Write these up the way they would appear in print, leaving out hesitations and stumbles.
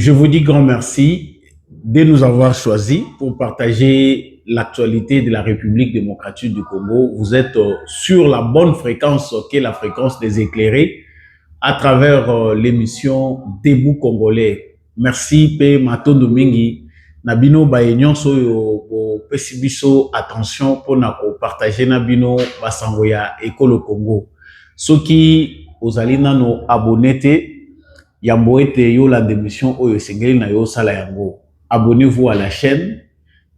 Je vous dis grand merci de nous avoir choisis pour partager l'actualité de la République démocratique du Congo. Vous êtes sur la bonne fréquence qu'est la fréquence des éclairés à travers l'émission Debout Congolais. Merci P. Matondo Mingi. Nabino Bayenyon Soyo Pesibiso attention pour partager Nabino Basangoya École Congo. Ceux qui aux alina no abonnés Yambo ete yo la démission oyo sengeli na yo sala yango. Abonnez-vous à la chaîne,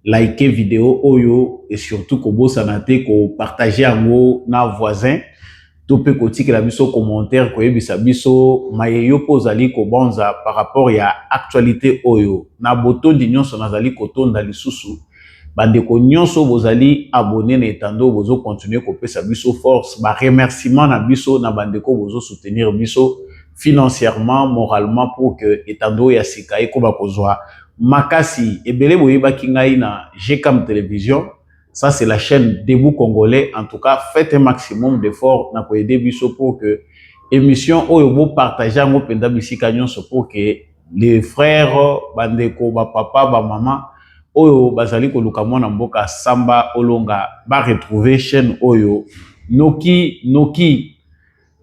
likez vidéo oyo et surtout ko sanate ko partager yango na voisin. Topé kotika la biso commentaire ko yebisa biso mayeyo pozali ko bonza par rapport ya actualité oyo. Na boto di nyonso nazali ko tonda lisusu. Bande ko nyonso bozali abonné na etando bozo continuer ko pesa biso force ba remerciement na biso na bande ko bozo soutenir biso financièrement, moralement pour que etando ya sika ekoba kozwa makasi ebele boyeba kingai na GCAM télévision. Ça c'est la chaîne Debout Congolais. En tout cas, faites un maximum d'efforts na ko aider biso pour que émission oyo bo partager ngo penda bisika nyonso pour que les frères bandeko ba papa ba maman oyo bazali ko luka mwana mboka samba olonga ba retrouver chaîne oyo noki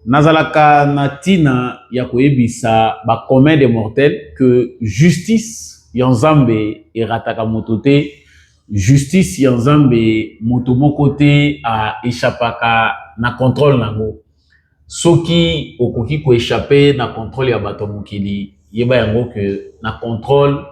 Nazalaka natina ya koyebisa ba commun des mortels que justice yanzambe erataka motote, justice yanzambe motomoko te a échappaka na contrôle nango. Soki okoki ko échapper na contrôle ya bato mokili yeba yango que na contrôle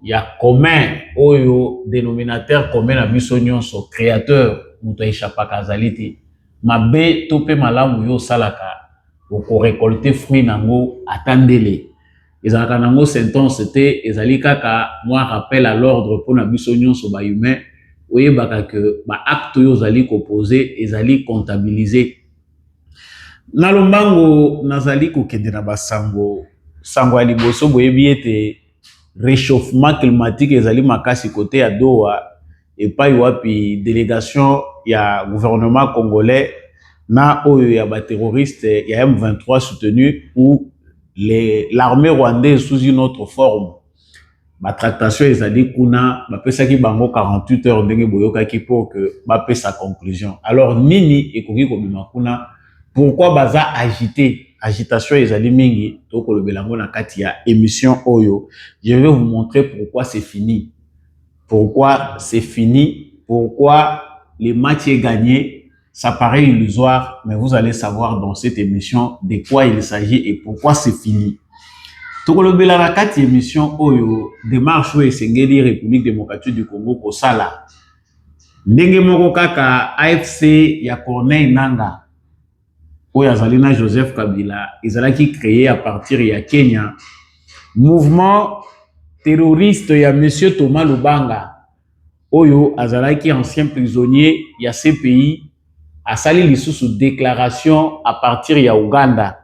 ya commun oyo dénominateur commun na biso nyonso créateur moto échappaka azalite. Mabe tope malamu yo salaka oko récolter fruit nango atandele ezalaka nango sentence te ezali kaka moi rappel à l'ordre pour na biso nyonso ba humain oyebaka que ba acte yo zali ko poser ezali comptabiliser na lombango nazali ko kende na basango sango ya liboso boyebi ete réchauffement climatique ezali makasi côté ya Doha et pas wapi délégation ya gouvernement congolais na oyo ya ba terroriste ya M23 soutenu ou l'armée rwandaise sous une autre forme. Ma tractation ezali kuna ba pesaki bango 48 heures ndenge boyokaki pour que ba pesa conclusion. Alors nini ekoki ko bima kuna pourquoi baza agitation ezali mingi to ko lobelango na kati ya émission oyo. Je vais vous montrer pourquoi c'est fini. Pourquoi c'est fini, pourquoi le match est gagné, ça paraît illusoire, mais vous allez savoir dans cette émission de quoi il s'agit et pourquoi c'est fini. Tokolobela na kati émission oyo démarche oyo esengeli République démocratique du Congo kosala. Ndenge moko kaka AFC ya Corneille Nangaa oyo azali na Joseph Kabila ezalaki créé à partir ya Kenya. Mouvement terroriste ya Monsieur Thomas Lubanga oyo azalaki ancien prisonnier ya CPI asali lisusu déclaration à partir ya Uganda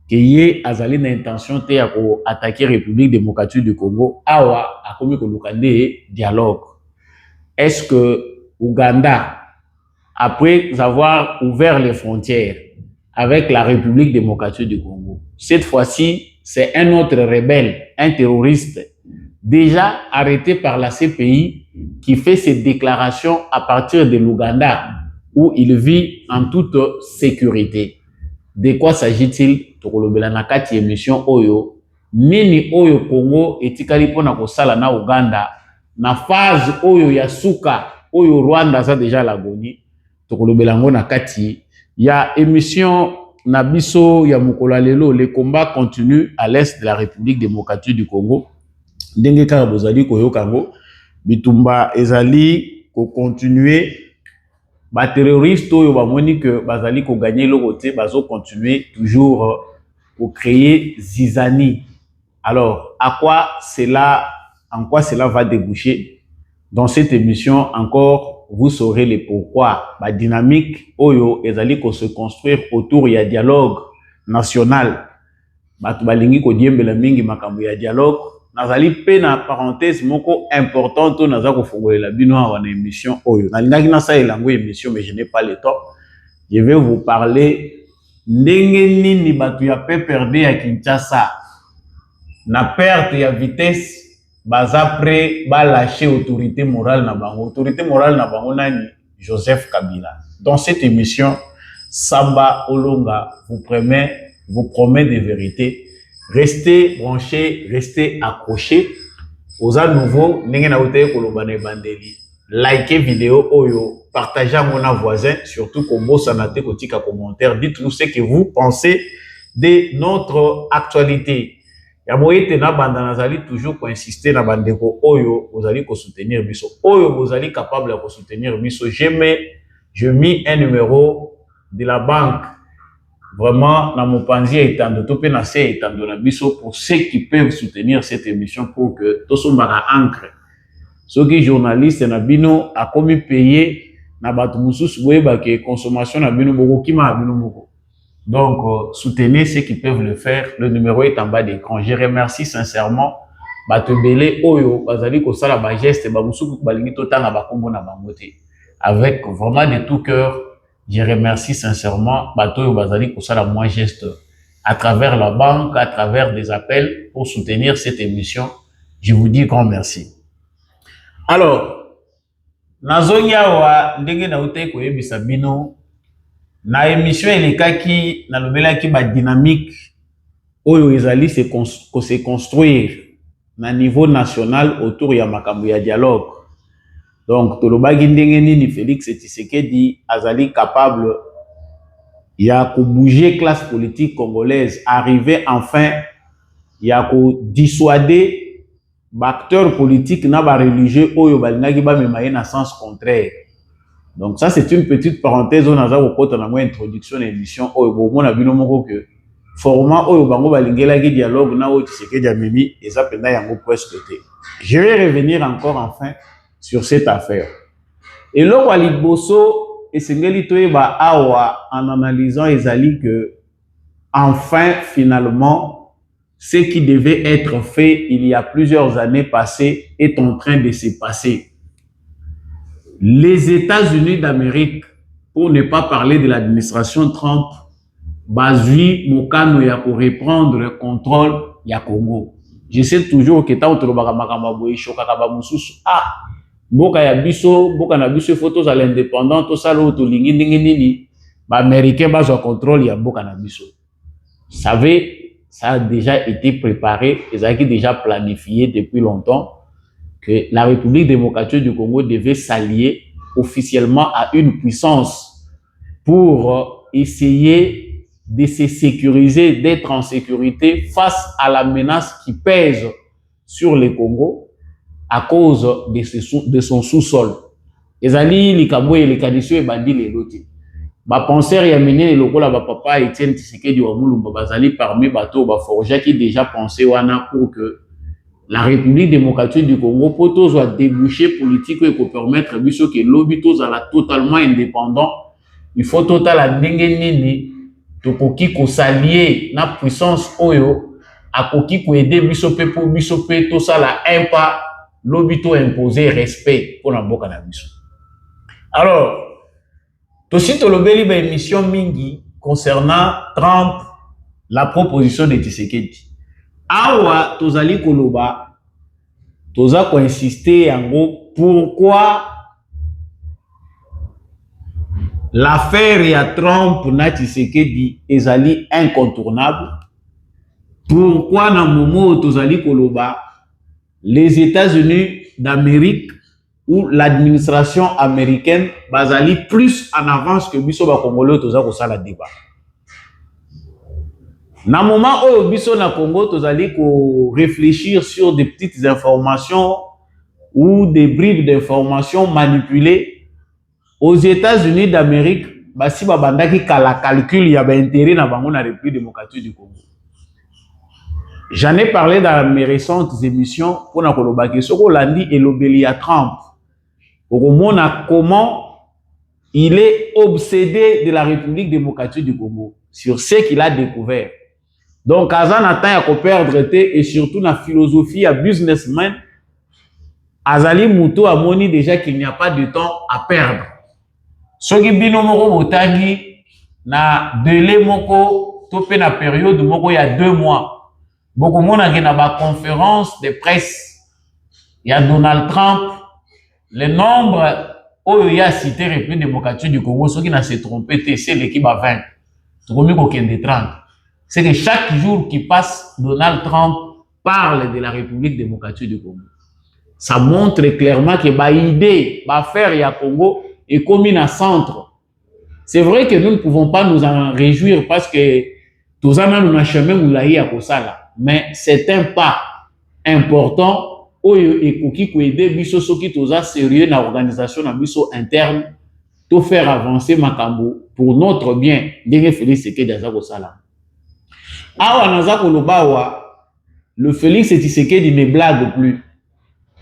que ye azali na intention te ya ko attaquer République démocratique du Congo awa akomi ko lukande dialogue. Est-ce que Uganda, après avoir ouvert les frontières avec la République démocratique du Congo, cette fois-ci c'est un autre rebelle, un terroriste déjà arrêté par la CPI qui fait ses déclarations à partir de l'Ouganda où il vit en toute sécurité. De quoi s'agit-il? Tokolobela na kati émission oyo nini oyo Congo etikali pona kosala na Uganda na phase oyo ya suka oyo Rwanda za déjà l'agonie. Tokolobela ngo na kati ya émission na biso ya mokolo lelo. Les combats continuent à l'est de la République démocratique du Congo. Ndenge kaka bozali koyoka ngo bitumba ezali ko continuer ba terroriste oyo bamoni que bazali ko gagner le côté bazo continuer toujours pour créer zizanie. Alors en quoi cela va déboucher? Dans cette émission encore vous saurez le pourquoi. La dynamique oyo ezali ko se construire autour ya dialogue national. Batu balingi ko diembela mingi makambo ya dialogue. Nazali pe na parenthèse moko importante naza ko fongolela bino awa na émission oyo. Nalingaki na sa elango émission mais je n'ai pas le temps. Je vais vous parler ndenge nini batu ya PPRD ya Kinshasa na perte ya vitesse baza prêt ba lâcher autorité morale na bango. Autorité morale na bango nani? Joseph Kabila. Dans cette émission, Samba Olonga vous promet des vérités. Restez branchés, restez accrochés. Aux à nouveau, n'engé na ote kolobane bandeli. Likez vidéo oyo, partagez à mon voisin, surtout Kombo Sanate Kotika commentaire. Dites-nous ce que vous pensez de notre actualité. Ya moyete na bandana zali toujours pour insister na bandeko oyo vous allez soutenir biso. Oyo vous allez capable de soutenir biso. Je mis un numéro de la banque. Vraiment, dans mon panzi étando, topé na se étando na biso pour ceux qui peuvent soutenir cette émission pour que tout soit mara ancre. Ceux qui journalistes na bino a commis payer na batu mususu boyeba que consommation na bino boko kima bino moko. Donc, soutenez ceux qui peuvent le faire. Le numéro est en bas d'écran. Je remercie sincèrement Batebele Oyo, Bazali Kosala Bageste, Bamusuku Balingi Totana Bakombo na Bangote. Avec vraiment de tout cœur, je remercie sincèrement Batoyo Bazali Kosala moi geste à travers la banque, à travers des appels pour soutenir cette émission. Je vous dis grand merci. Alors, Nazonia wa ndenge na ute koyebisa bino na émission elekaki na lobelaki ba dynamique oyo ezali se construire na niveau national autour ya makambo ya dialogue. Donc tolobaki ndenge nini Félix Tshisekedi azali capable ya ko bouger classe politique congolaise, arriver enfin ya ko dissuader acteurs politiques na ba religieux oyo balingaki ba memaye na sens contraire. Donc ça c'est une petite parenthèse on a za na moi introduction à l'émission oyo bo mona bino moko que format oyo bango balingela ki dialogue na oyo Tshisekedi amemi eza penda yango presque te. Je vais revenir encore enfin sur cette affaire. Et là kwa liboso esengeli toyeba awa en analysant ezali que enfin finalement ce qui devait être fait il y a plusieurs années passées est en train de se passer. Les États-Unis d'Amérique, pour ne pas parler de l'administration Trump, bazui mokano ya ko reprendre le contrôle ya Congo. Je sais toujours que tant que le bakamaka boye choka ka ba mususu boka ya biso boka na biso photos à l'indépendant to salo to lingi ndingi nini ba américain bazo contrôle ya boka na biso. Vous savez, ça a déjà été préparé, ça a été déjà planifié depuis longtemps que la République démocratique du Congo devait s'allier officiellement à une puissance pour essayer de se sécuriser, d'être en sécurité face à la menace qui pèse sur le Congo à cause de son sous-sol. Ezali likambo et les conditions et bandi les lotis. Ba penseur ya mené lokola ba papa Etienne Tshisekedi wa Mulumba bazali parmi bateau ba forja qui déjà pensé wana pour que la République démocratique du Congo poto soit débouché politique et pour permettre biso que l'obito soit totalement indépendant. Il faut total ndenge nini tokoki ko s'allier na puissance oyo akoki ko aider biso pe pour biso pe to sala un pas l'obito imposer respect pour la boka na biso. Alors aussi tolobeli ba émission mingi concernant Trump, la proposition de Tshisekedi. Awa tozali koloba toza ko insister yango pourquoi l'affaire ya Trump na Tshisekedi ezali incontournable. Pourquoi na momo tozali koloba les États-Unis d'Amérique ou l'administration américaine bazali plus en avance que biso ba Congolais toza ko sala débat. Na moment où biso na Congo tozali ko réfléchir sur des petites informations ou des bribes d'informations manipulées aux États-Unis d'Amérique basi ba bandaki kala calcul ya ba intérêt na bango na République démocratique du Congo. J'en ai parlé dans mes récentes émissions pour na koloba ke soko landi elobeli ya Trump. Comment il est obsédé de la République démocratique du Congo sur ce qu'il a découvert. Donc, Azan attend à perdre et surtout la philosophie à businessman, Azali Mouto a moni déjà qu'il n'y a pas de temps à perdre. Ce qui bino moko botagi na délai moko topé na période moko il y a 2 mois. beaucoup de monde a une conférence de presse. Il y a Donald Trump. Le nombre où il y a cité République démocratique du Congo, ceux qui n'ont se trompé, c'est l'équipe à 20. C'est comme il 30. C'est que chaque jour qui passe, Donald Trump parle de la République démocratique du Congo. Ça montre clairement que l'idée, l'affaire, il y a Congo est comme un centre. C'est vrai que nous ne pouvons pas nous en réjouir parce que tout ça, nous avons chemin où là, mais c'est un pas important où il faut aider biso soki toza sérieux na organisation na biso interne to faire avancer makambo pour notre bien. Ndenge Félix Tshisekedi aza kosala. Awa naza koloba le Félix Tshisekedi ne blague plus.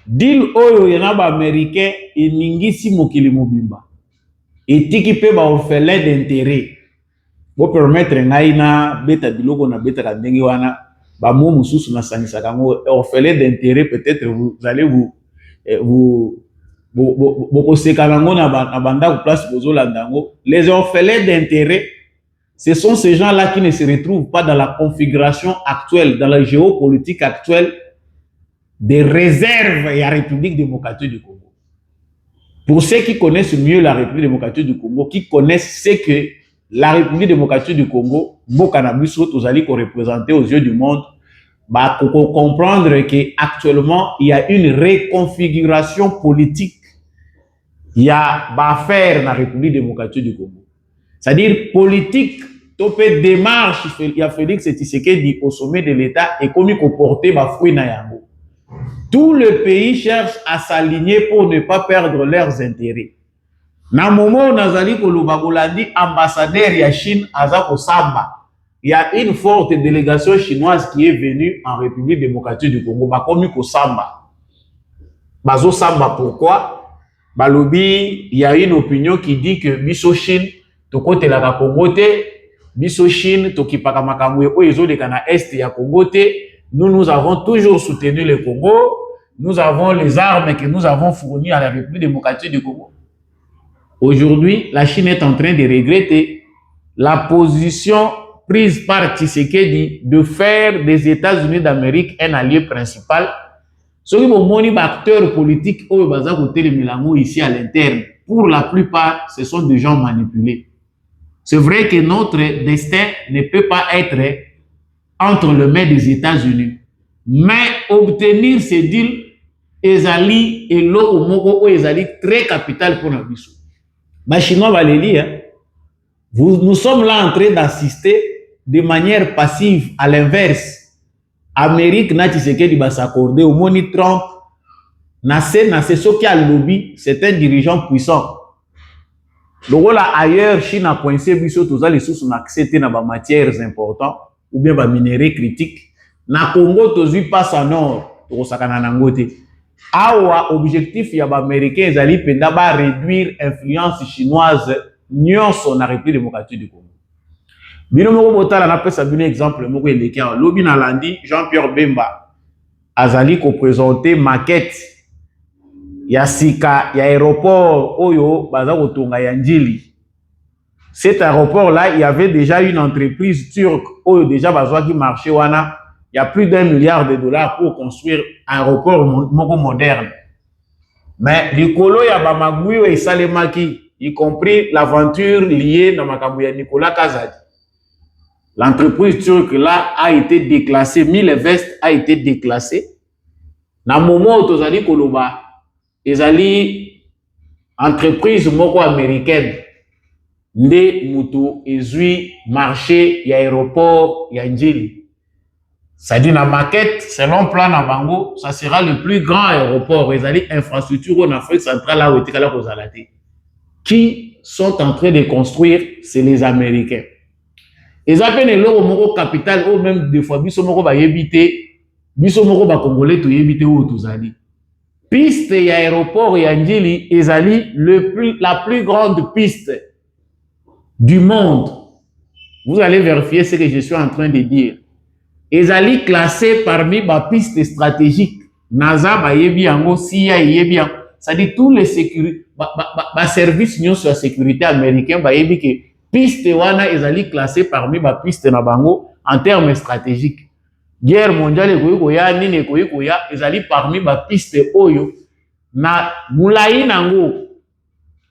Deal oyo yana ba américain eningisi mokili mobimba. Etiki pe ba orphelin d'intérêt. Bo permettre ngai na beta biloko na beta ka ndenge wana ba mo mususu na sangisa kango orphelin d'intérêt, peut-être vous allez vous kosekanango na banda ko place bozolandango. Les orphelins d'intérêt, ce sont ces gens-là qui ne se retrouvent pas dans la configuration actuelle, dans la géopolitique actuelle des réserves et la République démocratique du Congo. Pour ceux qui connaissent mieux la République démocratique du Congo, qui connaissent ce que la République démocratique du Congo, Bokanabiso, tous allez représenter aux yeux du monde, bah, pour comprendre qu'actuellement, il y a une reconfiguration politique. Il y a affaire dans la République démocratique du Congo. C'est-à-dire politique, topé démarche, il y a Félix Tshisekedi au sommet de l'État et comme il comportait ma fouille na yango. Tout le pays cherche à s'aligner pour ne pas perdre leurs intérêts. Na moment nazali koloba kolandi ambassadeur ya Chine azako samba. Il y a une forte délégation chinoise qui est venue en République démocratique du Congo. Ba komi ko samba. Bazo samba pourquoi? Balobi, il y a une opinion qui dit que biso Chine to kote la Congo te, biso Chine to kipaka makamwe o ezo de kana est ya Congo te. Nous avons toujours soutenu le Congo. Nous avons les armes que nous avons fournies à la République démocratique du Congo. Aujourd'hui, la Chine est en train de regretter la position prise par Tshisekedi de faire des États-Unis d'Amérique un allié principal. Ceux qui ont des acteurs politiques ici à l'interne, pour la plupart, ce sont des gens manipulés. C'est vrai que notre destin ne peut pas être entre les mains des États-Unis. Mais obtenir ces deals, ezali et l'eau moko ezali très capital pour la mission. Les Chinois va les lire. Nous sommes là en train d'assister de manière passive à l'inverse. Amérique n'a Tshisekedi va s'accorder au moni Trump. Nassé ce qui a le lobby, c'est un dirigeant puissant. Le rôle ailleurs, Chine a coincé biso tous les sous son accès dans les matières importantes ou bien les minéraux critiques. Na Congo tozu passe en or, to sakana nangote. Awa objectif ya ba américain ezali penda ba réduire influence chinoise nyonso na République démocratique du Congo. Bino moko botala na pesa bino exemple moko eleka lobi na landi Jean-Pierre Bemba azali ko présenter maquette ya sika ya aéroport oyo baza kotonga ya Njili. Cet aéroport là, il y avait déjà une entreprise turque oyo déjà bazwa qui marché wana. Il y a plus d'1 milliard de dollars pour construire un aéroport moderne. Mais Nicolo Yabamagouyo et Salemaki, y compris l'aventure liée dans Makabouya Nicolas Kazadi. L'entreprise turque là a été déclassée, Mille Vest a été déclassée. Dans le moment où Tozali Koloba, les entreprise moko américaine, Nde Moutou, Ezui, marché, y aéroport, y Njili. C'est-à-dire, la maquette, selon plan Nabango, ça sera le plus grand aéroport. Ils allaient infrastructure en Afrique centrale, là où était là pour Zalaté. Qui sont en train de construire, c'est les Américains. Ils appellent l'euro moro capital, ou même des fois, biso moro ba yebite, biso moro ba congolais to yebite ou tout zali. Piste et aéroport et Njili, ils allaient la plus grande piste du monde. Vous allez vérifier ce que je suis en train de dire. Ils allaient classer parmi les pistes stratégiques. NASA, CIA, c'est-à-dire tous les services sur la sécurité américaine, pistes wana ils allaient classer parmi les pistes en termes stratégiques. guerre mondiale ekoya nini ekoya ezali parmi ba piste oyo na mulai nango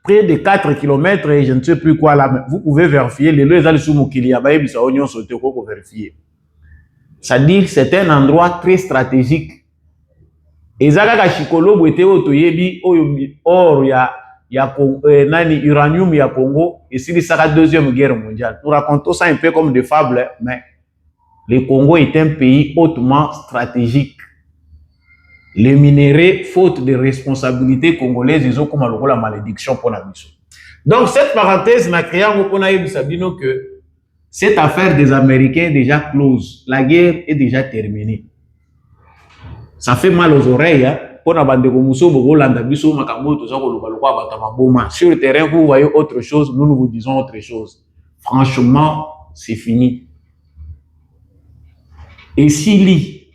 près de 4 km et je ne sais plus quoi là, mais vous pouvez vérifier les lois sous mokili ya ba yebisa onyo sauté ko vérifier. C'est-à-dire c'est un endroit très stratégique. Ezaka ka chikolo bwete otoyebi oyo or ya nani uranium ya Congo et c'est la deuxième guerre mondiale. Nous racontons ça un peu comme des fables, mais le Congo est un pays hautement stratégique. Les minéraux, faute de responsabilité congolaise, ils ont comme la malédiction pour la mission. Donc cette parenthèse n'a créé que cette affaire des Américains est déjà close. La guerre est déjà terminée. Ça fait mal aux oreilles, hein? Sur le terrain, vous voyez autre chose, nous vous disons autre chose. Franchement, c'est fini. Et si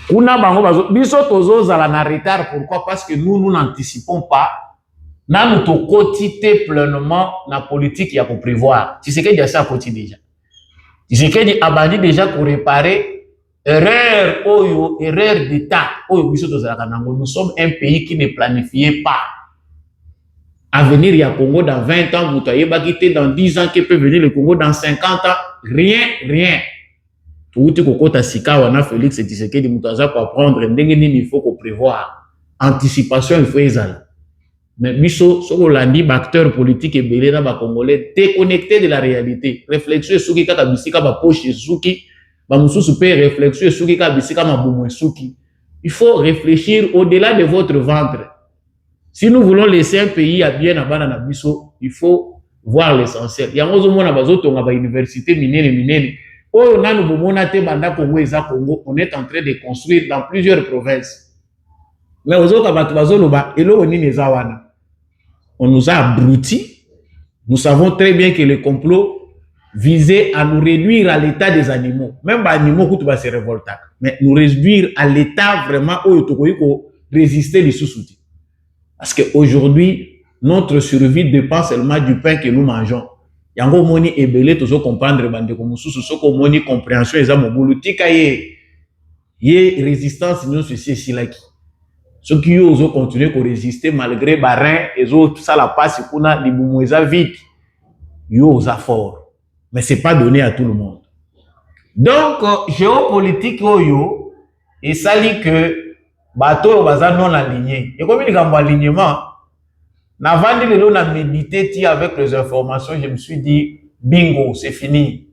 kuna bango biso tozozala na retard, pourquoi? Parce que nous n'anticipons pas. Nous to quotité pleinement la politique ya pour prévoir. Tu sais que déjà ça côté déjà. Tu sais que abandi déjà pour réparer erreur d'état. Nous sommes un pays qui ne planifiait pas. À venir, il y a Congo dans 20 ans, vous voyez, dans 10 ans, qui peut venir le Congo dans 50 ans. Rien. Tout ce que Sika, on a Félix et Tshisekedi, Moutaza pour apprendre, il faut qu'on prévoit. Anticipation, il faut y aller. Mais Miso, ce qu'on a dit, acteur politique et belé dans le Congolais, déconnecté de la réalité. Réflexion, ce qui est à Bissika, poche, Suki. Il faut réfléchir au-delà de votre ventre. Si nous voulons laisser un pays à bien à biso, il faut voir l'essentiel. Il y a une université minière. On est en train de construire dans plusieurs provinces. Mais on nous a abrutis. Nous savons très bien que le complot visait à nous réduire à l'état des animaux. Même les animaux qui se révolter. Mais nous réduire à l'état vraiment où il faut résister les sous-soutis. Parce qu'aujourd'hui, notre survie dépend seulement du pain que nous mangeons. Il y a un moni ébélé, tout ça comprendre, bande comme sous ce qu'on moni compréhension, ils ont mon résistance, nous ceci là qui. Ceux qui osent continuer à résister malgré barin, et autres, ça la passe, qu'on a les boumoueza vite. Yo aux fort. Mais ce n'est pas donné à tout le monde. Donc, géopolitique, et ça dit que bateau baza non aligné. Et comme il y a un alignement, avant de méditer avec les informations, je me suis dit, bingo, c'est fini.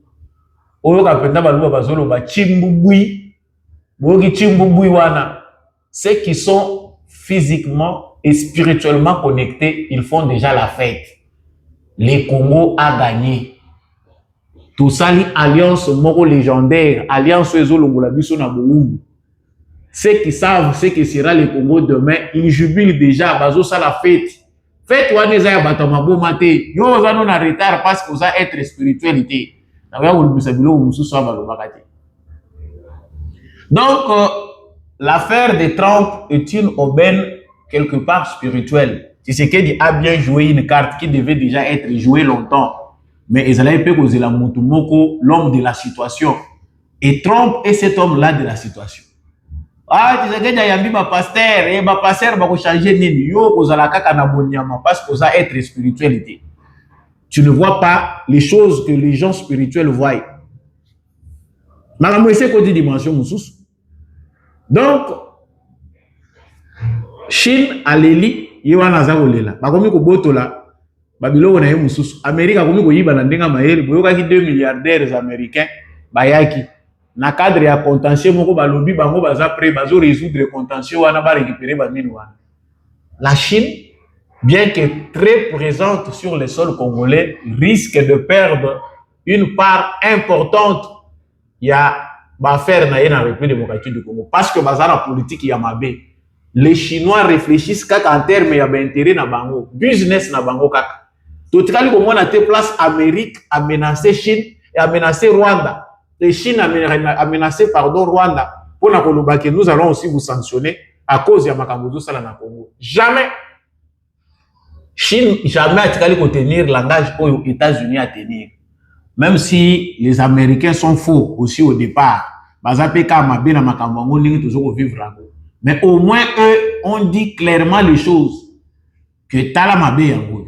Ceux qui sont physiquement et spirituellement connectés, ils font déjà la fête. Le Congo a gagné. Tout ça, l'alliance moro légendaire, alliance ceux qui savent ce que sera le Congo demain, ils jubilent déjà, bazo ça la fête. Fête ou aneza ya batamabo mate, yo oza non en retard parce que vous avez être spiritualité. Donc, l'affaire de Trump est une aubaine quelque part spirituelle. Tshisekedi a bien joué une carte qui devait déjà être jouée longtemps. Mais Ezalaï peut causer la Mutumoko, l'homme de la situation. Et Trump est cet homme-là de la situation. Ah, Tshisekedi a yambi ma pasteur, et ma pasteur va changer nini. Yo, kozala kaka na bonyama, parce que ça être spiritualité. Tu ne vois pas les choses que les gens spirituels voient. Malamou essaie côté dimension moussous. Donc, Chine a l'eli, Yewana Zagolela. Bakomi ko botola. Babylone na mususu. Amérique a komi ko yiba na ndenga mayeli. Boyoka ki 2 milliardaires américains. Bayaki. Na cadre ya contentieux moko balobi bango baza prêt bazo résoudre contentieux wana ba récupérer ba mine wana. La Chine, bien que très présente sur le sol congolais, risque de perdre une part importante. Il y a affaire na la République démocratique du Congo parce que bazara politique ya mabe. Les Chinois réfléchissent en termes d'intérêt na bango, business na bango kaka. Tout cas, comme on a été place Amérique a menacé Chine et a menacé Rwanda. Les Chine a menacé Rwanda. Pour que nous allons aussi vous sanctionner à cause de Makambozo Sala na Congo. Jamais. Chine jamais a tenir langage aux États-Unis à tenir. Même si les Américains sont faux aussi au départ. bazapeka mabe na makambo yango ndenge toujours vivre yango. Mais au moins eux on dit clairement les choses que tala mabe yango.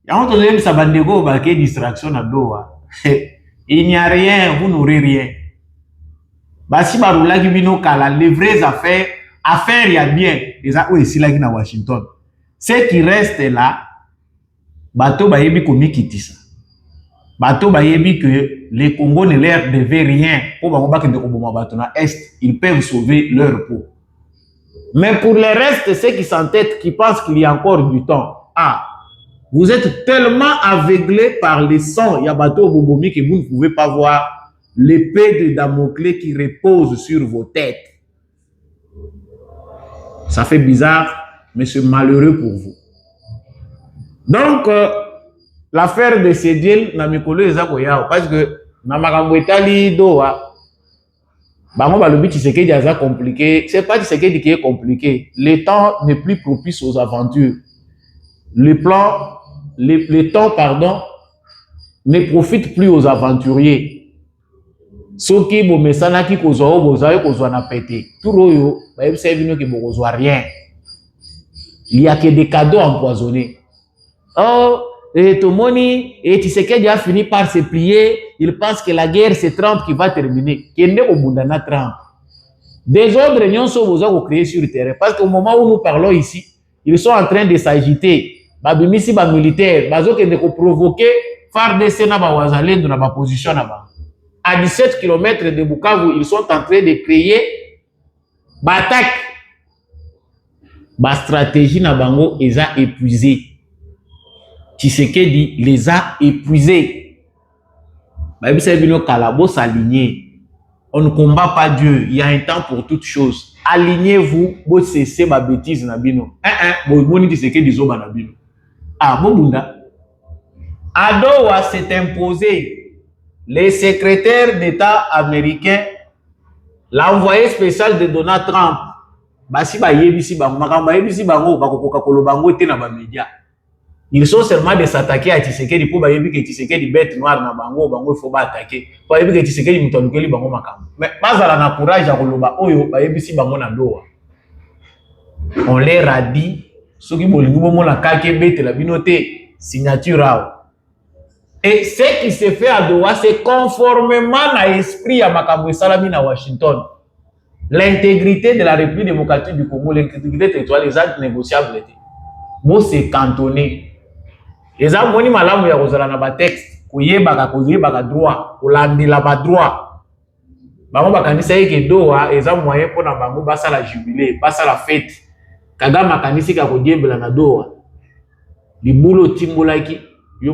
Yango tozeli bisa bandeko ba ke distraction na doa. Il n'y a rien, vous n'aurez rien. Basi barulaki bino kala les vraies affaires, il y a bien. Déjà oui, ici là qui na Washington. Ce qui reste là, bato bayebi komi kitisa. Bato bayebi que les Congos ne leur devaient rien. Pour bango bakende koboma bato na est, ils peuvent sauver leur peau. Mais pour le reste, ceux qui s'entêtent, qui pensent qu'il y a encore du temps, vous êtes tellement aveuglés par les sangs Yabato Bobomi que vous ne pouvez pas voir l'épée de Damoclès qui repose sur vos têtes. Ça fait bizarre, mais c'est malheureux pour vous. Donc, l'affaire de Sédiel, parce que Namakambo Etali Doha, Bango Balobi Tshisekedi a compliqué. C'est pas Tshisekedi qui est compliqué. Le temps n'est plus propice aux aventures. Le temps, ne profite plus aux aventuriers. Soki bo mesana ki kozo bozayo kozo na pété. Tout royo, ba yebisa bino ki bozo rien. Il y a que des cadeaux empoisonnés. Oh, et Tomoni et Tshisekedi a fini par se plier. Il pense que la guerre c'est Trump qui va terminer. Kende ko bundana Trump. Des ordres nyonso bozo créer sur le terrain parce qu'au moment où nous parlons ici, ils sont en train de s'agiter. Babimisi ba militaire, bazo kende ko provoquer FARDC na ba wazalendo na ba position na ba. À 17 km de Bukavu, ils sont en train de créer ba attaque. Ba stratégie na bango les a épuisés. Tshisekedi les a épuisés. Babisa bino kalabo s'aligner. On ne combat pas Dieu, il y a un temps pour toutes choses. Alignez-vous, bo cessez ma bêtise na bino. Bo moni Tshisekedi zo ba na bino. Bobunda. Adowa s'est imposé. Les secrétaires d'État américains, l'envoyé spécial de Donald Trump, basi ba yebisi bango, makamba yebisi bango, bakokoka kolobango te na ba média. Ils sont seulement de s'attaquer à Tshisekedi pour ba yebi que Tshisekedi bête noire na bango, bango il faut ba attaquer. Pour yebi que Tshisekedi mutalukeli bango makamba. Mais bazala na courage ya koloba oyo ba yebisi bango na doa. On leur a dit soki bolingi bomona kake bête la binoté signature ao. Et ce qui se fait à Doha, c'est conformément à l'esprit à Makambo Salami à Washington. L'intégrité de la République démocratique du Congo, l'intégrité territoriale, les actes négociables. Bon, c'est cantonné. Les actes moni malamu ya kozala na ba texte, koyeba droit, kolandela ba droit. Bango bakanisa yeke Doha, eza moyen pour na bango basa la jubilé, basa la fête. Kagame akanisi ka kodiembela na Doha. Libulo timbolaki. Il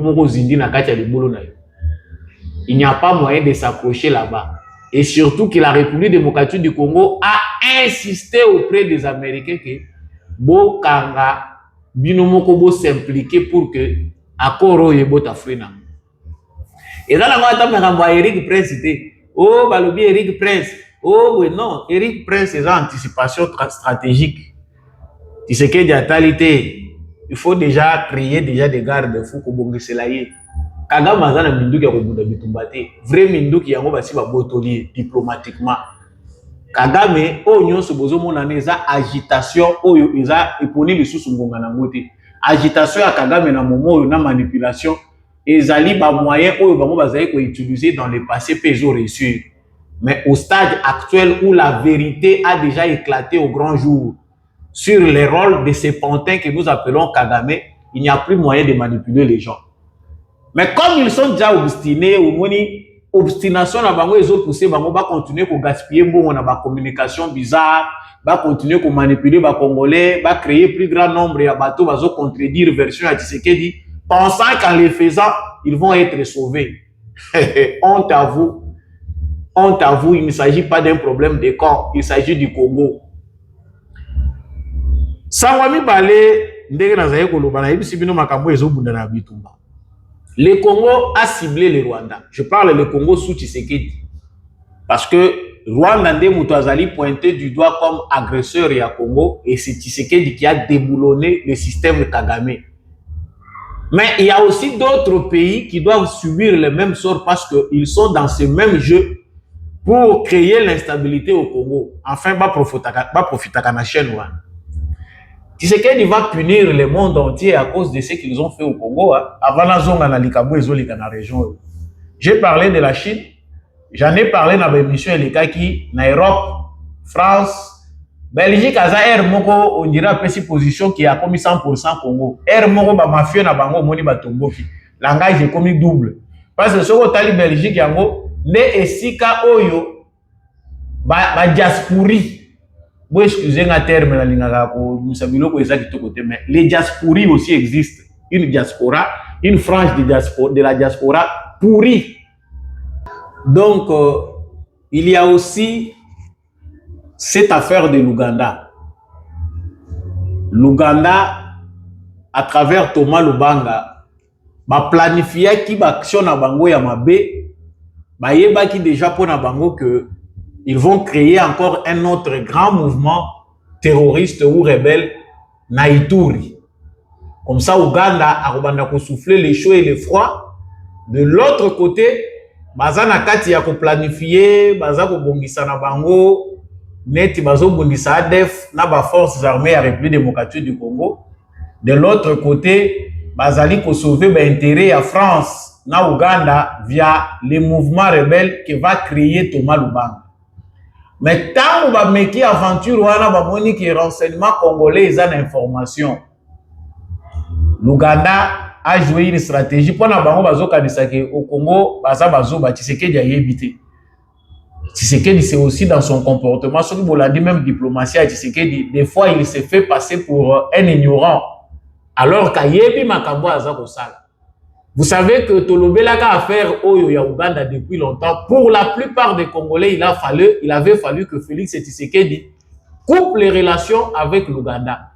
n'y a pas moyen de s'accrocher là-bas. Et surtout que la République démocratique du Congo a insisté auprès des Américains que Bo Kanga Binomoko Bo s'impliquer pour que Akoro Yebo Tafrina. Et là, on a Eric Prince. Oh, Balobi Eric Prince. Oh, oui, non. Eric Prince, c'est une anticipation stratégique. Tu sais qu'il y a talité. Il faut déjà créer des garde-fous pour bonge celaye. Kagame azana minduki ya kobunda bitumbate. Vrai minduki yango basi ba botoli diplomatiquement. Kagame onyo so bozo mona neza agitation oyo eza eponi lisusu ngonga na ngote. Agitation ya Kagame na momo oyo na manipulation ezali ba moyen oyo bango bazali ko utiliser dans le passé peso reçu. Mais au stade actuel où la vérité a déjà éclaté au grand jour sur les rôles de ces pantins que nous appelons Kagame, il n'y a plus moyen de manipuler les gens. Mais comme ils sont déjà obstinés, ou obstination na bango ils ont poussé bango va continuer à gaspiller bon on a ba communication bizarre, va continuer à manipuler ba Congolais, va créer plus grand nombre de bateaux, va contredire version à Tshisekedi, pensant qu'en les faisant ils vont être sauvés. Honte à vous, il ne s'agit pas d'un problème de corps, il s'agit du Congo. Sawami Balé, le Congo a ciblé le Rwanda. Je parle le Congo sous Tshisekedi. Parce que Rwanda Ndemutazali pointé du doigt comme agresseur et à Congo. Et c'est Tshisekedi qui a déboulonné le système Kagame. Mais il y a aussi d'autres pays qui doivent subir le même sort parce qu'ils sont dans ce même jeu pour créer l'instabilité au Congo. Enfin, va profiter de la chaîne. Tshisekedi va punir le monde entier à cause de ce qu'ils ont fait au Congo. Avant la zone dans la région. J'ai parlé de la Chine. J'en ai parlé dans l'émission qui en Europe, France, Belgique, Air Moko, on dirait une position qui a commis 100% Congo. Air Moko, ba mafia na bango moni batomboki. Langage est commis double. Parce que ce qu'on tali Belgique yango, ne esika oyo ba diaspori. Vous excusez un terme la lingaka ko musabilo ko ezaki to côté mais les diasporis aussi existent. Une diaspora, une frange de la diaspora pourrie. Donc il y a aussi cette affaire de l'Ouganda. L'Ouganda, à travers Thomas Lubanga, va planifier qui va action na bango ya mabe, ba yeba ki déjà pour na bango que ils vont créer encore un autre grand mouvement terroriste ou rebelle na Ituri. Comme ça, Ouganda a ko souffler les chaud et les froid. De l'autre côté, bazana kati ya ko planifier, bazako bongisa na bango net bazo bongisa ADF na ba forces armées à République démocratique du Congo. De l'autre côté, bazali ko sauver ba intérêt à France na Ouganda via les mouvements rebelles que va créer Thomas Lubanga. Mais tant ba meki aventure wana ba moni que renseignement congolais ils ont information. L'Ouganda a joué une stratégie pour na bango bazo kanisa ke au Congo bazo ba Tshisekedi a yebité. Tshisekedi, c'est aussi dans son comportement, ce que l'a dit même diplomatie à Tshisekedi, des fois il se fait passer pour un ignorant, alors qu'Ayebi Makambo Azako Sala. Vous savez que Tolobela a affaire au Ouganda depuis longtemps. Pour la plupart des Congolais, il avait fallu que Félix Tshisekedi coupe les relations avec l'Ouganda.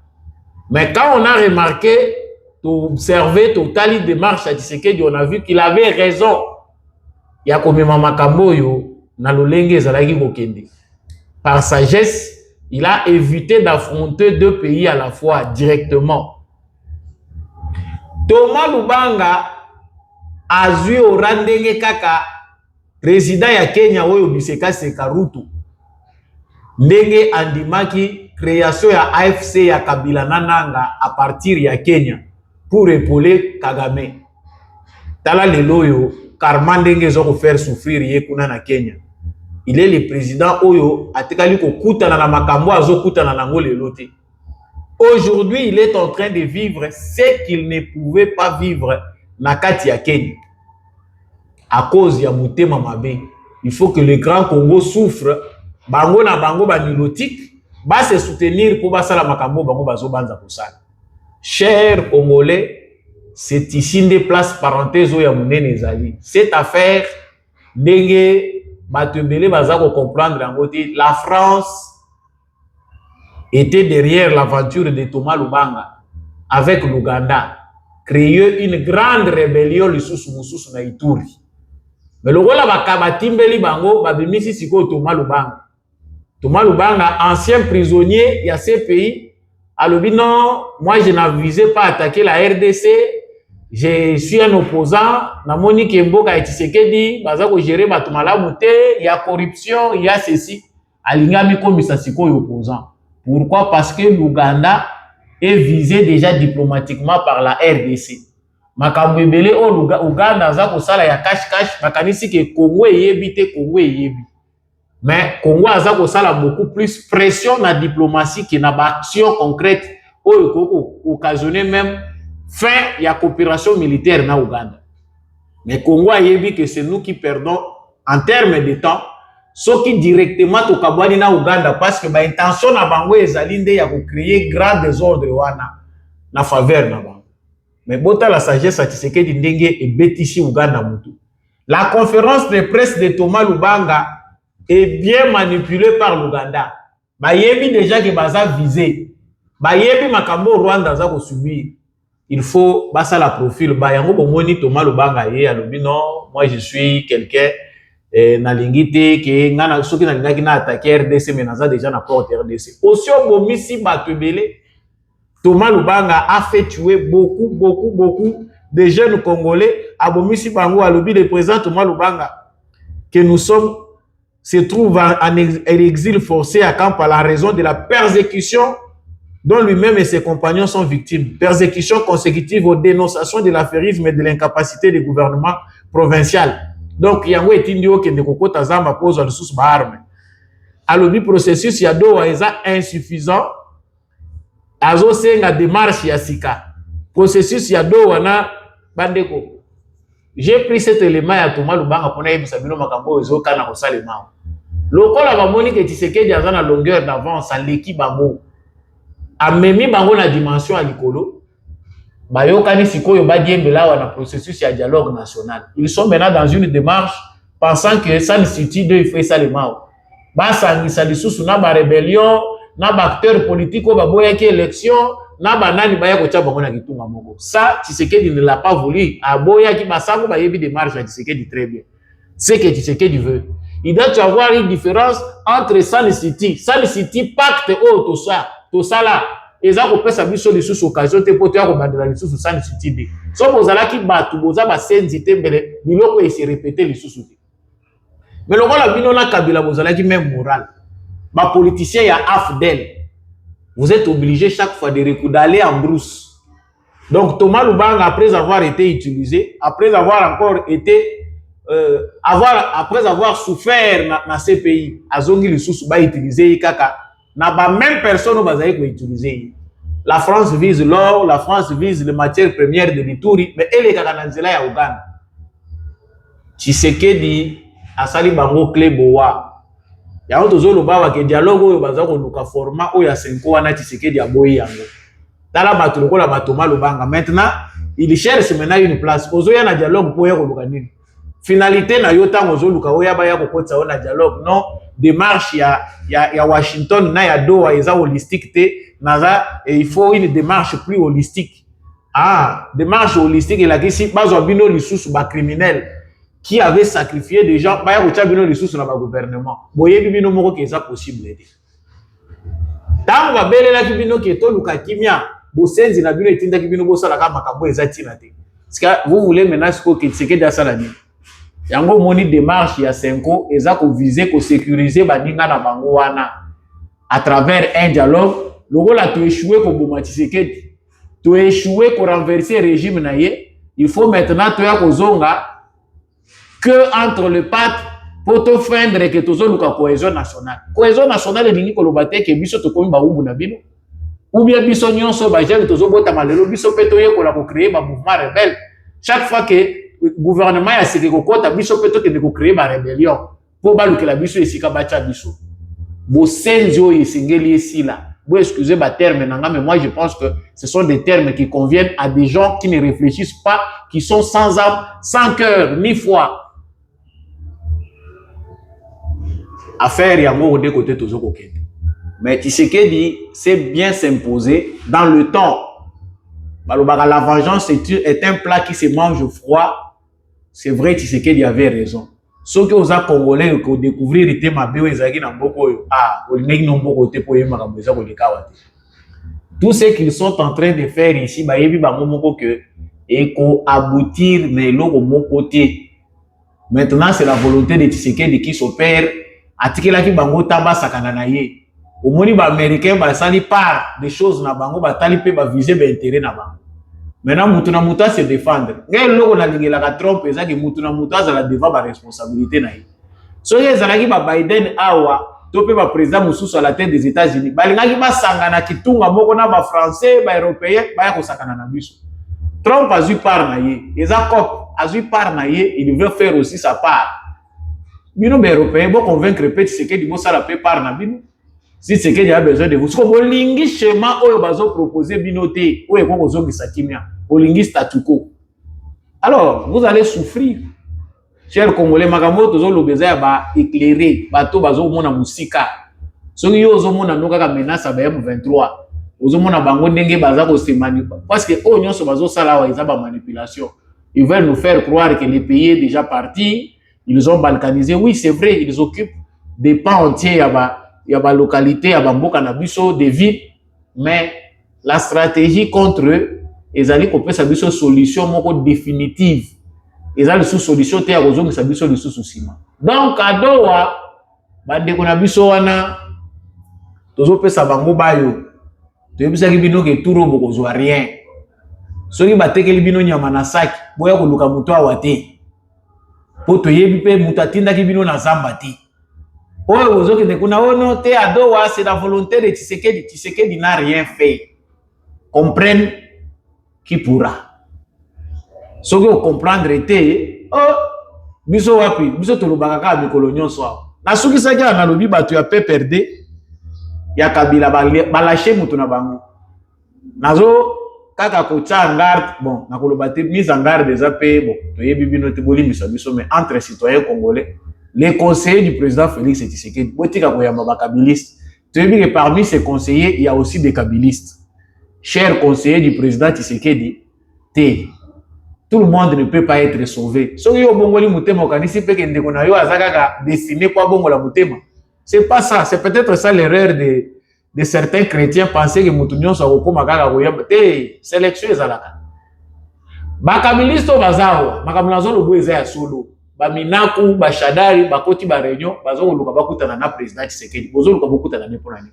Mais quand on a remarqué, observé totali démarche à Tshisekedi, on a vu qu'il avait raison. Il y a comme Makambo na lolenge ezalaki kokende. Par sagesse, il a évité d'affronter deux pays à la fois directement. Thomas Lubanga a zui au randenge kaka président ya Kenya oyo Biseka Sekarutu. Ndenge andimaki création ya AFC ya Kabila Nananga à partir ya Kenya pour épauler Kagame. Tala leloyo karma ndenge zoko faire souffrir ye kuna na Kenya. Il est le président Oyo atekali ko kutana na makambo azo kutana na ngole lote. Aujourd'hui, il est en train de vivre ce qu'il ne pouvait pas vivre na kati ya Kenya. À cause ya mutema mabe. Il faut que le Grand Congo souffre. Bango na bango banilotique ba se soutenir pour basala makambo bango bazo banza kosala. Chers Congolais, c'est ici des places parenthèses ya munene ezali. Cette affaire ndenge Batubele bazako comprendre la France était derrière l'aventure de Thomas Lubanga avec l'Ouganda, créer une grande rébellion lisusu na Ituri. Mais le rôle bakaba timbeli bango babimisi siko Thomas Lubanga. Thomas Lubanga, ancien prisonnier, il y a ces pays. Alors non, moi je n'avisais pas attaquer la RDC. Je suis un opposant, namoni Kemboka et Tshisekedi, bazako gérer batumala mouté, il y a corruption, il y a ceci. Alingami comme ça c'est quoi opposant. Pourquoi? Parce que l'Ouganda est visé déjà diplomatiquement par la RDC. Makambebele o Ouganda zako sala ya cash makanisi ke Congo yebite Congo yebi. Mais Congo azako sala beaucoup plus pression na diplomatie que na action concrète o occasionné même fin il y a coopération militaire na Ouganda. Mais Congo a dit que c'est nous qui perdons en termes de temps, ce qui directement to kabwani na Ouganda parce que ba intention na bango ezali nde ya ko créer grand désordre wana na faveur na bango. Mais bota la sagesse à Tshisekedi ndenge e betishi Ouganda mutu. La conférence de presse de Thomas Lubanga est bien manipulée par l'Ouganda. Ba yebi déjà que baza visé. Ba yebi makambo Rwanda za ko subir. Il faut basa la profil ba yango bomoni Thomas Lubanga ye alobi non moi je suis quelqu'un na lingité que ngana soki na lingaki na attaquer RDC mais naza déjà na porte RDC aussi bomisi batubele. Thomas Lubanga a fait tuer beaucoup de jeunes Congolais. A bomisi bango alobi le président Thomas Lubanga que nous sommes se trouve en exil forcé à Kampala à raison de la persécution dont lui-même et ses compagnons sont victimes. Persécution consécutive aux dénonciations de l'affairisme et de l'incapacité du gouvernement provincial. Donc, il y a un indio qui ne peut pas zamba pose le sous arme. Alors, le processus il y a deux insuffisant. Azo senga démarche ya sika. Processus il y a deux wana bandeko. J'ai pris cet élément ya Thomas Lubanga pour na yebisa bino makambo ezo kana ko salema. Lokola ba moni ke Tshisekedi aza na longueur d'avance à l'équipe bango. Amemi bango na dimension à likolo. Bayokani sikoyo badiembela wana processus ya dialogue national. Ils sont maintenant dans une démarche pensant que ça ne suffit de faire salema. Ba sangisa lisusu na ba rébellion, na ba acteur politique ba boya ki élection. Na banani baya ko tia bango na kitunga moko. Ça, Tshisekedi ne l'a pas voulu. Aboya ki basango ba yebi démarche à Tshisekedi très bien. C'est que Tshisekedi veut. Il doit y avoir une différence entre Sun City. Sun City pacte au tout ça là. Et ça ko pesa biso les sous occasion te pote ya ko bandela les sous Sun City de. So bozala ki batu boza ba senzité mbele biloko et se répéter les sous. Mais le rôle bino na Kabila bozala ki même moral. Ba politicien ya AFDEL. Vous êtes obligé chaque fois d'aller en brousse. Donc Thomas Lubanga, après avoir été utilisé, après avoir encore été, après avoir souffert dans ces pays, Azongi le sous ba utilisé kaka, n'a pas même personne va utiliser. La France vise l'or, la France vise les matières premières de l'Ituri, mais elle est kaka nanzela ya Uganda. Tshisekedi asali bango clé boa. Il y a un dialogue où il y a un format où il y a 5 ans à Tshisekedi à Boyi yango. Dans la bataille, la Batoma Lubanga. Maintenant, il cherche maintenant une place. Ozo ya na dialogue pour y avoir finalité na yota ozo luka oya ba ya kokotsa na dialogue. Non, démarche ya Washington na ya Doha eza holistique te naza et il faut une démarche plus holistique. Ah, démarche holistique et la kisi bazo bino lisusu ba criminel. Qui avait sacrifié des gens, bah, il y a des ressources dans le gouvernement. Boye bibino moko que ça possible. Tant va belle la bibino qui est tout le kakimia, bosenzi na bino etinda bibino bosa la kama makambo ezati na te. Parce que vous voulez maintenant que Tshisekedi asala ni. Yango moni démarche ya 5 ans eza ko viser ko sécuriser baninga na bango wana à travers un dialogue. Le rôle a tout échoué pour boma Tshisekedi. Tout échoué pour renverser le régime na ye. Il faut maintenant to ya kozonga que entre le pacte pour te feindre que tu as la cohésion nationale. Cohésion nationale est l'unique que que biso to komi ba ubu na bino. Ou bien biso nyonso ba jeli to zo bota malelo biso peto ye ko la ko créer ba mouvement rebelle. Chaque fois que le gouvernement a séqué ko kota biso peto que de ko créer ba rébellion pour ba luka la biso esika ba cha biso. Bo senzo yesengeli esila. Vous excusez ma terme, mais moi je pense que ce sont des termes qui conviennent à des gens qui ne réfléchissent pas, qui sont sans âme, sans cœur, ni foi. Affaire yango de côté toujours kokende. Mais Tshisekedi c'est bien s'imposer dans le temps. La vengeance est un plat qui se mange froid. C'est vrai Tshisekedi avait raison. Ceux qui ont Congolais qui découvrir était ma bio ezaki na mboko ah olingi no mboko te po yema kamboza ko likawa te. Tout ce qu'ils sont en train de faire ici ba yebi ba momoko que eko aboutir na eloko moko te. Maintenant c'est la volonté de Tshisekedi qui s'opère. Atikela ki bango tamba sakana na ye. Omoni ba américain ba sali part des choses na bango ba tali pe ba viser ba intérêt na bango. Maintenant mutu na mutu se défendre. Ngel loko na lingela ka Trump ezaki mutu na mutu azala devant ba responsabilité na ye. So ye ezalaki ba Biden awa to pe ba président mususu à la tête des États-Unis. Balingaki ba sangana kitunga moko na ba français ba européen ba ya ko sakana na biso. Trump a eu part na ye. Ezakop a eu part na ye, il veut faire aussi sa part. Bino be européen bo convaincre peut ce que dit ça la paix par na bino si c'est que il a besoin de vous so bolingi schéma oyo bazo proposer binoté oyo ko kozongisa kimia bolingi statu quo alors vous allez souffrir chers congolais makambo tozo lobeza ba éclairer bato bazo mona musika soki yo zo mona noka ka menace ba M23 ozo mona bango ndenge baza ko se manipuler parce que oyo nyonso bazo sala wa eza ba manipulation ils veulent nous faire croire que le pays est déjà parti. Ils ont balkanisé. Oui, c'est vrai, ils occupent des pans entiers, il y a des localités, il y a des des villes, mais la stratégie contre eux, ils allaient couper sa solution définitive. Ils allaient sous solution, ils allaient sous solution. Donc, à Doha, bande kona biso wana tozo pesa bango bayo to yebisa ki bino ke turo boko zo rien soki batekeli bino nyama na saki boya ko luka muto awate po to yebi pe mutatinda ki bino na zamba ti oyo ozo ke kuna ono te adowa c'est la volonté de Tshisekedi n'a rien fait comprenne qui pourra soki o comprendre te oh biso wapi biso to lobaka ka mikolo nyonso na soki saki na lobi bato ya PPRD ya Kabila balashe mutu na bango nazo kaka kotia en garde bon nakoloba te mise en garde des AP bon toyebi bino te bolimisa biso mais entre citoyens congolais les conseillers du président Félix Tshisekedi botika koyamba bakabiliste toyebi que parmi ces conseillers il y a aussi des kabilistes chers conseillers du président Tshisekedi te tout le monde ne peut pas être sauvé soki yo bongoli mutema okanisi pe ke ndeko na yo azaka destiné kwa bongola mutema c'est pas ça c'est peut-être ça l'erreur de certains chrétiens penser que mutu nyonso akokoma kaka koyamba te sélection ezalaka bakabiliste bazao makambo nazo lobo eza ya solo baminaku bashadari bakoti ba réunion bazoluka bakutana na président Tshisekedi bozoluka bakutana ne pona ne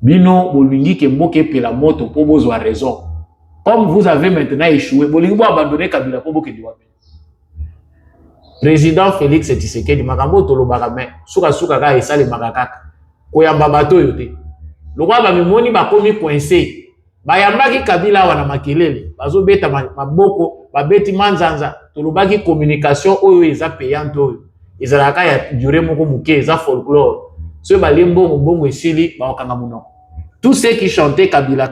bino bolingi ke mboke pela moto po bozwa raison comme vous avez maintenant échoué bolingi bo abandonner Kabila po boke diwa président Félix Tshisekedi makambo tolobaka mais suka ka esale makakaka koyamba bato yote lokwa ba memoni bakomi coincé bayambaki Kabila wana makelele bazobeta maboko babeti manzanza tolobaki communication oyo eza payante oyo ezalaka ya durée moko muke eza folklore so balembo mbongo esili bakanga munoko tous ceux qui chantaient Kabila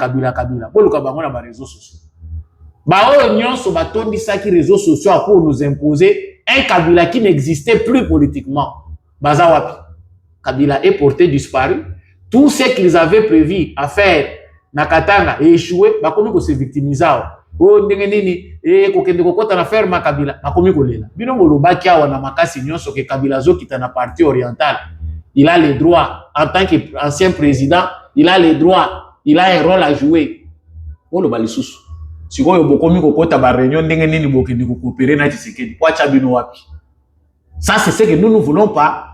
boluka bango na ba réseaux sociaux ba oyo nyonso batondisaki réseaux sociaux pour nous imposer un Kabila qui n'existait plus politiquement baza wapi Kabila est porté disparu tout ce qu'ils avaient prévu à faire na Katanga et échoué bakomi ko se victimiser o ndenge nini ko kende ko kota na faire ma Kabila bakomi ko lela bino bolobaki awa na makasi nyonso ke Kabila zo kita na partie orientale il a les droits en tant qu'ancien président il a les droits il a un rôle à jouer boloba lisusu sikoyo bokomi ko kota ba réunion ndenge nini bokende ko coopérer na Tshisekedi kwa cha bino wapi ça c'est ce que nous ne voulons pas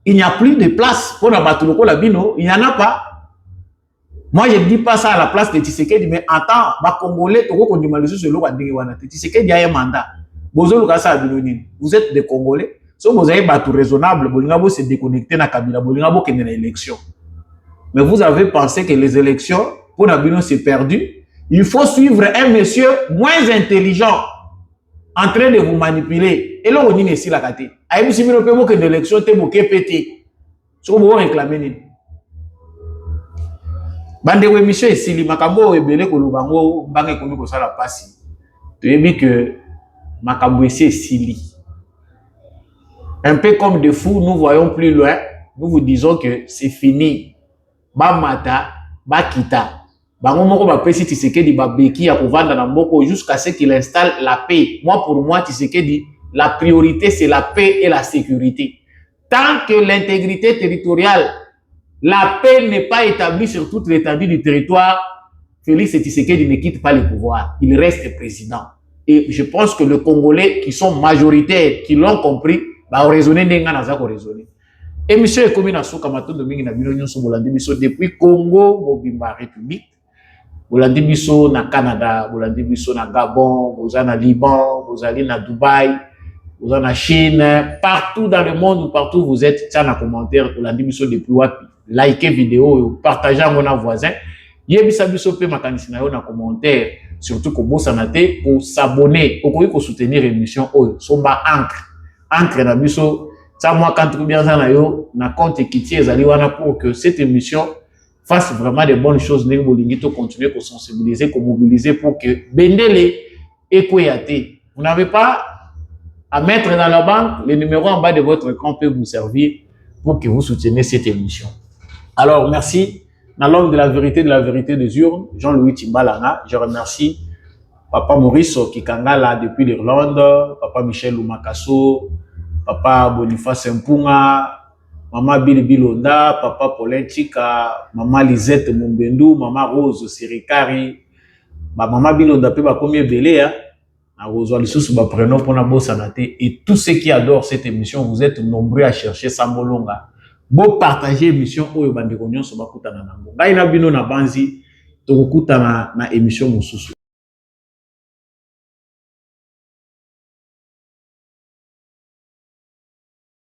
il n'y a plus de place pour na batuloko la bino il n'y en a pas. Moi, je ne dis pas ça à la place de Tshisekedi, mais en tant que Congolais, Tshisekedi a un mandat. Vous êtes des Congolais. Si vous avez battu raisonnable, vous avez se déconnecter na Kabila, vous avez une élection. Mais vous avez pensé que les élections, pour Nabino, c'est perdu. Il faut suivre un monsieur moins intelligent en train de vous manipuler. Et là, on dit ici la carte. Aïe, si vous avez une élection, vous avez pété. Si vous avez réclamé. Bande we mission esili makambo ebele ko lubango mbange komi ko sala pasi to yebi que makambo esili un peu comme de fou nous voyons plus loin nous vous disons que c'est fini ba mata ba kita bango moko ba pesi Tshisekedi ba beki ya kovanda na mboko jusqu'à ce qu'il installe la paix. Moi pour moi Tshisekedi la priorité c'est la paix et la sécurité tant que l'intégrité territoriale la paix n'est pas établie sur toute l'étendue du territoire, Félix Tshisekedi ne quitte pas le pouvoir. Il reste président. Et je pense que les Congolais qui sont majoritaires, qui l'ont compris, va raisonner raisonner. Et monsieur Komina Soukamato Domingue Nabilonyo Sobolandi Biso depuis Congo, Bobimba République, Bolandi Biso na Canada, Bolandi Biso na Gabon, Bozana Liban, Bozali na Dubaï, Bozana Chine, partout dans le monde, partout où vous êtes, tiens un commentaire, Bolandi Biso depuis Wapi. Likez vidéo, partagez à mon voisin. Yebisa biso pe makanisi na yo na commentaire, surtout ko bosana te pour s'abonner, pour soutenir l'émission oyo. Somba encre na biso, ça moi quand tu bien na yo na compte Kiti ezali wana pour que cette émission fasse vraiment de bonnes choses, ne bolingi to continuer pour sensibiliser, pour mobiliser pour que Bendele Ekoyate. Vous n'avez pas à mettre dans la banque, le numéro en bas de votre écran peut vous servir pour que vous souteniez cette émission. Alors, merci. Dans l'angle de la vérité des urnes, Jean-Louis Timbalanga, je remercie Papa Maurice Kikangala depuis l'Irlande, Papa Michel Lumakaso, Papa Boniface Mpunga, Maman Billy Bilonda, Papa Paulin Chika, Maman Lisette Mumbendu, Maman Rose Sirikari, Maman Bilonda peut pas combien belé, hein? Et tous ceux qui adorent cette émission, vous êtes nombreux à chercher Sambolonga. Bon partager émission oyo bandeko nyonso bakutana nango. Ngai na bino na banzi tokutana na émission mosusu.